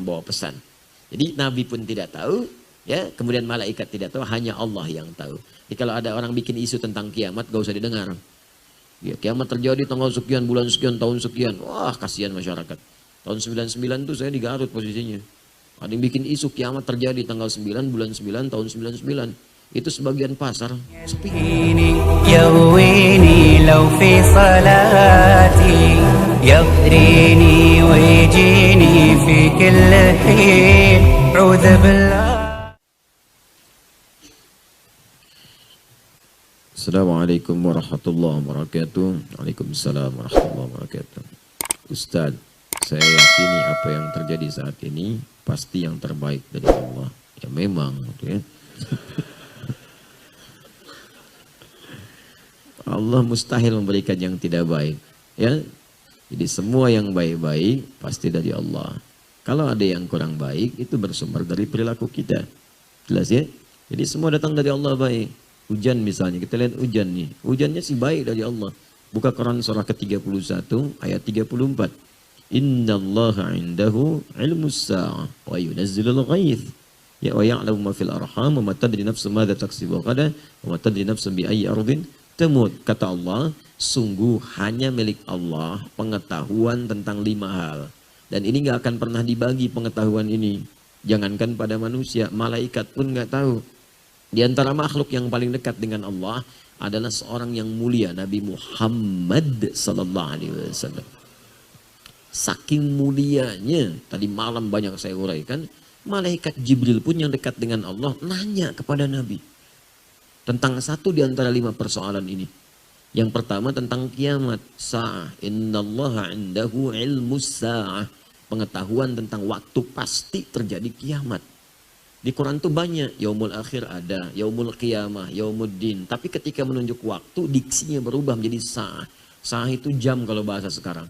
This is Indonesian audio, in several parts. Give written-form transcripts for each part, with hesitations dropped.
membawa pesan. Jadi Nabi pun tidak tahu, ya, kemudian malaikat tidak tahu, hanya Allah yang tahu. Jadi kalau ada orang bikin isu tentang kiamat, gak usah didengar. Ya, kiamat terjadi tanggal sekian, bulan sekian, tahun sekian. Wah, kasihan masyarakat. Tahun 99 tuh saya di Garut posisinya. Ada yang bikin isu kiamat terjadi tanggal 9, bulan 9, tahun 99. Itu sebagian pasar sepi. يغويني لو في صلاتي يغريني ويجيني في كل حين عوذ بالله. Assalamualaikum warahmatullahi wabarakatuh. Waalaikumsalam warahmatullahi wabarakatuh. Ustaz, saya yakini apa yang terjadi saat ini pasti yang terbaik dari Allah. Ya memang, gitu ya. Allah mustahil memberikan yang tidak baik, ya. Jadi semua yang baik-baik pasti dari Allah. Kalau ada yang kurang baik itu bersumber dari perilaku kita. Jelas ya? Jadi semua datang dari Allah baik. Hujan misalnya, kita lihat hujan nih. Hujannya sih baik dari Allah. Buka Quran surah ke-31 ayat 34. Innallaha 'indahu 'ilmus sa'ah wa yunazzilul ghaits. Ya wa ya'lamu ma fil arham wa ma tadri nafsun madza taksibu ghadan wa ma tadri nafsun bi ayyi ardin temut. Kata Allah, sungguh hanya milik Allah pengetahuan tentang 5 hal. Dan ini gak akan pernah dibagi pengetahuan ini. Jangankan pada manusia, malaikat pun gak tahu. Di antara makhluk yang paling dekat dengan Allah adalah seorang yang mulia, Nabi Muhammad sallallahu alaihi wasallam. Saking mulianya, tadi malam banyak saya uraikan, malaikat Jibril pun yang dekat dengan Allah nanya kepada Nabi tentang satu di antara 5 persoalan ini. Yang pertama tentang kiamat, sa'ah. Innallaha 'indahu 'ilmus sa'ah. Pengetahuan tentang waktu pasti terjadi kiamat. Di Quran tuh banyak, yaumul akhir ada, yaumul qiyamah, yaumuddin. Tapi ketika menunjuk waktu, diksinya berubah menjadi sa'ah. Sa'ah itu jam kalau bahasa sekarang.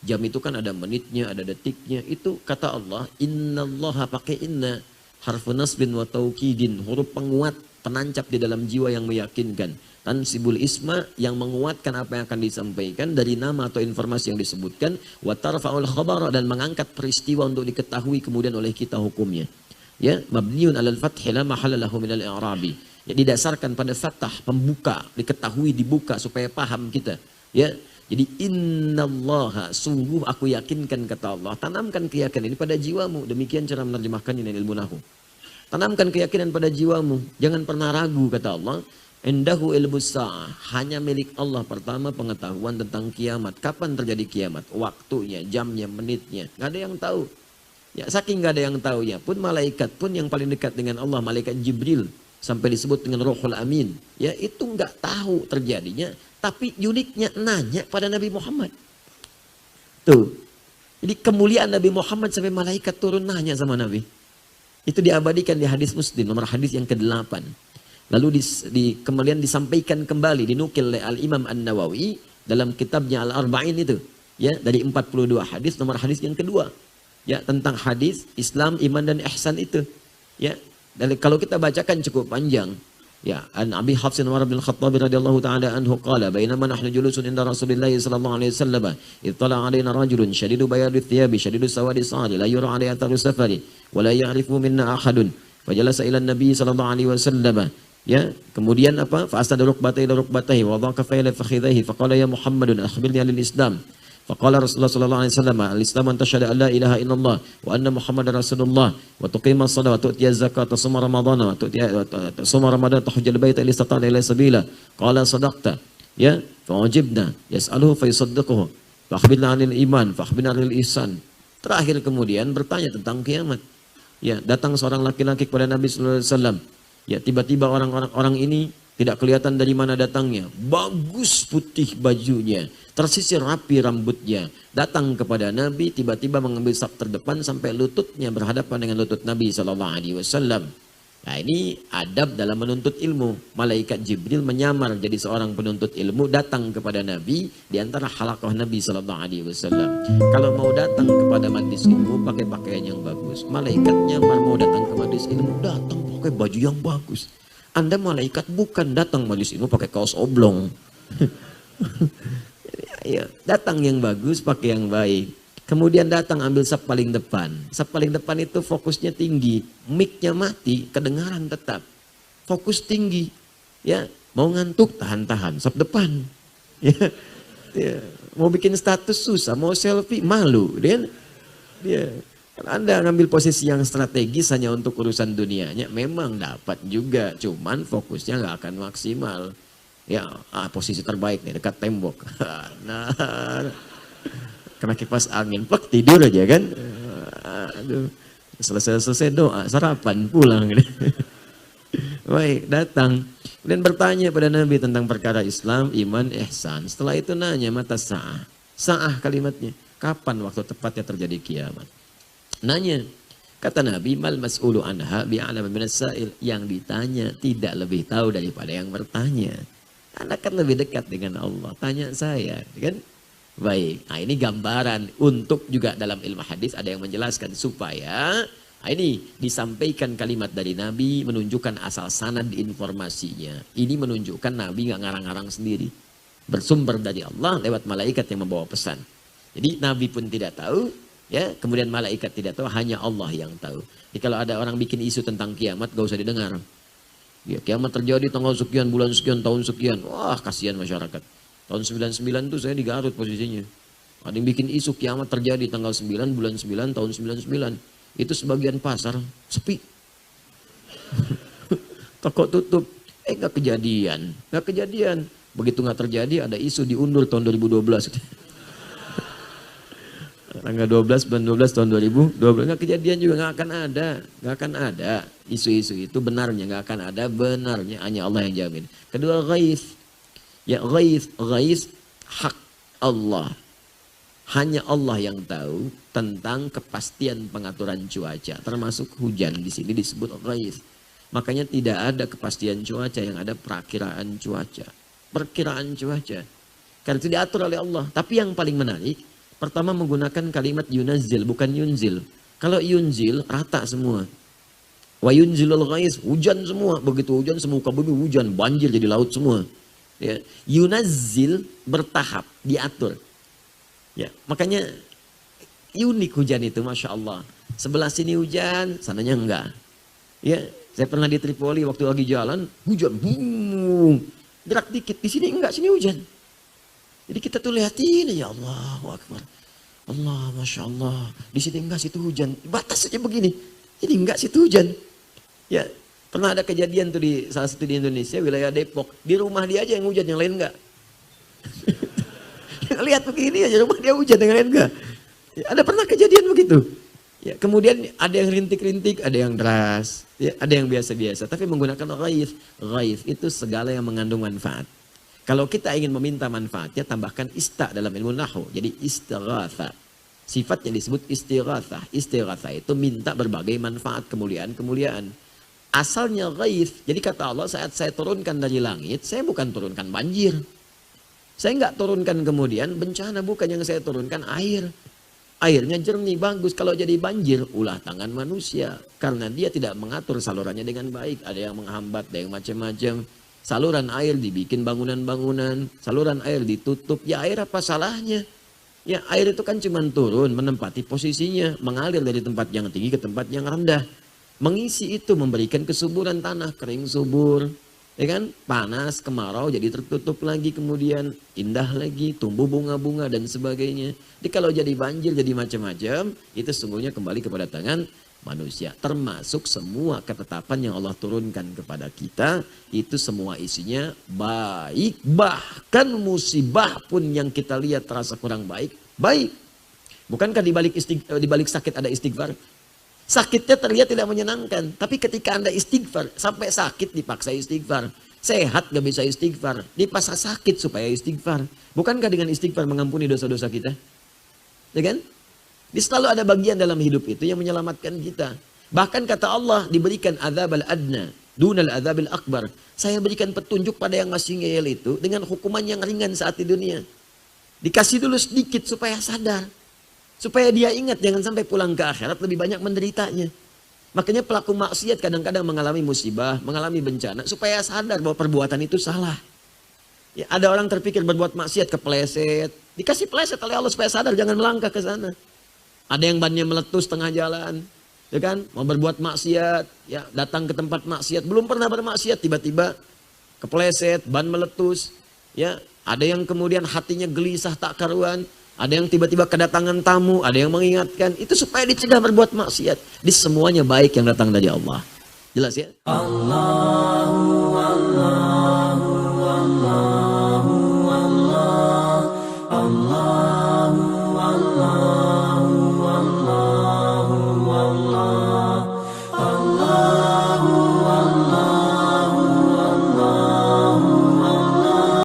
Jam itu kan ada menitnya, ada detiknya. Itu kata Allah, innallaha pakai inna. Harfu nasbin wa taukidin, huruf penguat, penancap di dalam jiwa yang meyakinkan. Tansibul isma, yang menguatkan apa yang akan disampaikan dari nama atau informasi yang disebutkan. Wa tarfa'ul khabara, dan mengangkat peristiwa untuk diketahui kemudian oleh kita hukumnya. Ya, mabniun alal fathi la mahalla lahu minal i'rabi. Ya, didasarkan pada fathah, pembuka, diketahui, dibuka supaya paham kita. Ya, jadi innallaha, sungguh aku yakinkan kata Allah. Tanamkan keyakinan ini pada jiwamu. Demikian cara menerjemahkannya dengan ilmu nahwu. Tanamkan keyakinan pada jiwamu. Jangan pernah ragu kata Allah. Indahu ilmus sa'ah, hanya milik Allah pertama pengetahuan tentang kiamat. Kapan terjadi kiamat? Waktunya, jamnya, menitnya. Gak ada yang tahu. Ya, saking gak ada yang tahu ya pun, malaikat pun yang paling dekat dengan Allah, malaikat Jibril, sampai disebut dengan Ruhul Amin, ya itu gak tahu terjadinya, tapi uniknya nanya pada Nabi Muhammad. Tuh, jadi kemuliaan Nabi Muhammad sampai malaikat turun nanya sama Nabi. Itu diabadikan di hadis Muslim, nomor hadis yang ke-8. Lalu kemudian disampaikan kembali, dinukil oleh Al-Imam An-Nawawi dalam kitabnya Al-Arba'in itu, ya, dari 42 hadis, nomor hadis yang kedua. Ya, tentang hadis Islam, iman dan ihsan itu. Ya, dan kalau kita bacakan cukup panjang. Ya, an Abi Hafsin Umar bin Khattab radhiyallahu taala anhu qala bainama nahnu julusun inda Rasulillah sallallahu alaihi wasallam ittala alaina rajulun shadidu bayadi thiyabi shadidu sawadi sa'ali la yura alaihi atharu safari wa la ya'rifu minna ahadun fajalasa ila an-nabi sallallahu alaihi wasallam. Ya, kemudian apa? Fa asada rukbatayhi ila rukbatayhi wa dhaqa fa ila fakhidhihi fa qala ya Muhammadun akhbirni 'anil Islam. Faqala Rasulullah sallallahu alaihi wasallam, al-Islam an tashhadu an la ilaha illallah wa anna Muhammadar Rasulullah wa tuqima as-shalah wa tu'tiya az-zakata wa tasuma ramadhana wa tasuma ramadan tahujjal baita illa istata'a ila sabila. Qala sadaqta. Ya, fa'ujibna yas'aluhu fa yusaddiquhu. Fa akhbirna 'anil iman, fa akhbirna 'anil ihsan. Terakhir kemudian bertanya tentang kiamat. Ya, datang seorang laki-laki kepada Nabi sallallahu alaihi wasallam. Ya, tiba-tiba orang ini tidak kelihatan dari mana datangnya. Bagus putih bajunya. Tersisir rapi rambutnya. Datang kepada Nabi, tiba-tiba mengambil saf terdepan sampai lututnya berhadapan dengan lutut Nabi SAW. Nah, ini adab dalam menuntut ilmu. Malaikat Jibril menyamar jadi seorang penuntut ilmu, datang kepada Nabi di antara halaqah Nabi SAW. Kalau mau datang kepada majlis ilmu pakai pakaian yang bagus. Malaikat nyamar mau datang ke majlis ilmu, datang pakai baju yang bagus. Anda malaikat bukan datang majlis ilmu pakai kaos oblong. Ya, datang yang bagus, pakai yang baik. Kemudian datang ambil saf paling depan. Saf paling depan itu fokusnya tinggi. Mic-nya mati, kedengaran tetap. Fokus tinggi. Ya, mau ngantuk tahan-tahan saf depan. Ya, mau bikin status susah, mau selfie malu. Dia kan Anda ngambil posisi yang strategis hanya untuk urusan dunianya, memang dapat juga, cuman fokusnya nggak akan maksimal. Ya, posisi terbaik nih dekat tembok. Nah, kena kipas angin, plek tidur aja kan. Aduh, selesai doa, sarapan pulang. Baik, datang. Kemudian bertanya pada Nabi tentang perkara Islam, iman, ihsan. Setelah itu nanya mata sa'ah. Sa'ah kalimatnya. Kapan waktu tepatnya terjadi kiamat? Nanya. Kata Nabi, mal mas'ulu anha bi'alama minas sa'il. Yang ditanya tidak lebih tahu daripada yang bertanya. Anda kan lebih dekat dengan Allah. Tanya saya, kan? Baik, nah ini gambaran untuk juga dalam ilmu hadis ada yang menjelaskan supaya ini disampaikan kalimat dari Nabi menunjukkan asal sanad informasinya. Ini menunjukkan Nabi nggak ngarang-ngarang sendiri. Bersumber dari Allah lewat malaikat yang membawa pesan. Jadi Nabi pun tidak tahu, ya, kemudian malaikat tidak tahu, hanya Allah yang tahu. Jadi kalau ada orang bikin isu tentang kiamat gak usah didengar. Ya, kiamat terjadi tanggal sekian, bulan sekian, tahun sekian. Wah, kasihan masyarakat. Tahun 99 tuh saya di Garut posisinya. Ada yang bikin isu kiamat terjadi tanggal 9, bulan 9, tahun 99. Itu sebagian pasar sepi. Toko tutup. Nggak kejadian. Nggak kejadian. Begitu nggak terjadi ada isu diundur tahun 2012. Tanggal 12, bulan 12 tahun 2012. Nggak kejadian juga, nggak akan ada. Nggak akan ada. Isu-isu itu benarnya. Nggak akan ada benarnya. Hanya Allah yang jamin. Kedua, ghaith. Ya, ghaith hak Allah. Hanya Allah yang tahu tentang kepastian pengaturan cuaca. Termasuk hujan di sini disebut ghaith. Makanya tidak ada kepastian cuaca, yang ada perakiraan cuaca. Perkiraan cuaca. Karena itu diatur oleh Allah. Tapi yang paling menarik, pertama menggunakan kalimat yunazzil, bukan yunzil. Kalau yunzil, rata semua. Wa yunzilul ghaith, hujan semua. Begitu hujan, semuka bumi hujan, banjir jadi laut semua. Ya, yunazzil bertahap, diatur. Ya, makanya unik hujan itu, Masya Allah. Sebelah sini hujan, sananya enggak. Ya, saya pernah di Tripoli waktu lagi jalan, hujan, gerak dikit, di sini enggak, sini hujan. Jadi kita tuh lihatin, ya Allah, Akbar. Allah, Masya Allah. Di sini enggak, situ hujan. Batas saja begini. Ini enggak, situ hujan. Ya, pernah ada kejadian tuh di salah satu di Indonesia, wilayah Depok. Di rumah dia aja yang hujan, yang lain enggak. Lihat begini aja, rumah dia hujan, yang lain enggak. Ya, ada pernah kejadian begitu. Ya, kemudian ada yang rintik-rintik, ada yang deras, ya, ada yang biasa-biasa. Tapi menggunakan ghaith. Ghaith itu segala yang mengandung manfaat. Kalau kita ingin meminta manfaatnya, tambahkan ista dalam ilmu nahwu. Jadi istighatha. Sifatnya disebut istighatha. Istighatha itu minta berbagai manfaat, kemuliaan-kemuliaan. Asalnya ghaith. Jadi kata Allah, saat saya turunkan dari langit, saya bukan turunkan banjir. Saya nggak turunkan kemudian bencana, bukan yang saya turunkan air. Airnya jernih, bagus. Kalau jadi banjir, ulah tangan manusia. Karena dia tidak mengatur salurannya dengan baik. Ada yang menghambat, ada yang macam-macam. Saluran air dibikin bangunan-bangunan. Saluran air ditutup. Ya, air apa salahnya? Ya, air itu kan cuma turun, menempati posisinya. Mengalir dari tempat yang tinggi ke tempat yang rendah. Mengisi itu, memberikan kesuburan tanah, kering subur. Ya kan? Panas, kemarau, jadi tertutup lagi, kemudian indah lagi, tumbuh bunga-bunga dan sebagainya. Jadi kalau jadi banjir, jadi macam-macam, itu sungguhnya kembali kepada tangan manusia. Termasuk semua ketetapan yang Allah turunkan kepada kita, itu semua isinya baik. Bahkan musibah pun yang kita lihat terasa kurang baik, baik. Bukankah di balik sakit ada istighfar? Sakitnya terlihat tidak menyenangkan. Tapi ketika Anda istighfar, sampai sakit dipaksa istighfar. Sehat gak bisa istighfar. Dipaksa sakit supaya istighfar. Bukankah dengan istighfar mengampuni dosa-dosa kita? Ya kan? Selalu ada bagian dalam hidup itu yang menyelamatkan kita. Bahkan kata Allah, diberikan azab al-adna, dunal azab al-akbar. Saya berikan petunjuk pada yang masih ngeyel itu dengan hukuman yang ringan saat di dunia. Dikasih dulu sedikit supaya sadar. Supaya dia ingat, jangan sampai pulang ke akhirat lebih banyak menderitanya. Makanya pelaku maksiat kadang-kadang mengalami musibah, mengalami bencana, supaya sadar bahwa perbuatan itu salah. Ya, ada orang terpikir berbuat maksiat, kepleset. Dikasih pleset oleh Allah supaya sadar, jangan melangkah ke sana. Ada yang bannya meletus tengah jalan, ya kan? Mau berbuat maksiat, ya datang ke tempat maksiat, belum pernah bermaksiat, tiba-tiba kepleset, ban meletus, ya. Ada yang kemudian hatinya gelisah tak karuan, ada yang tiba-tiba kedatangan tamu, ada yang mengingatkan, itu supaya dicegah berbuat maksiat. Di semuanya baik yang datang dari Allah. Jelas ya? Allah.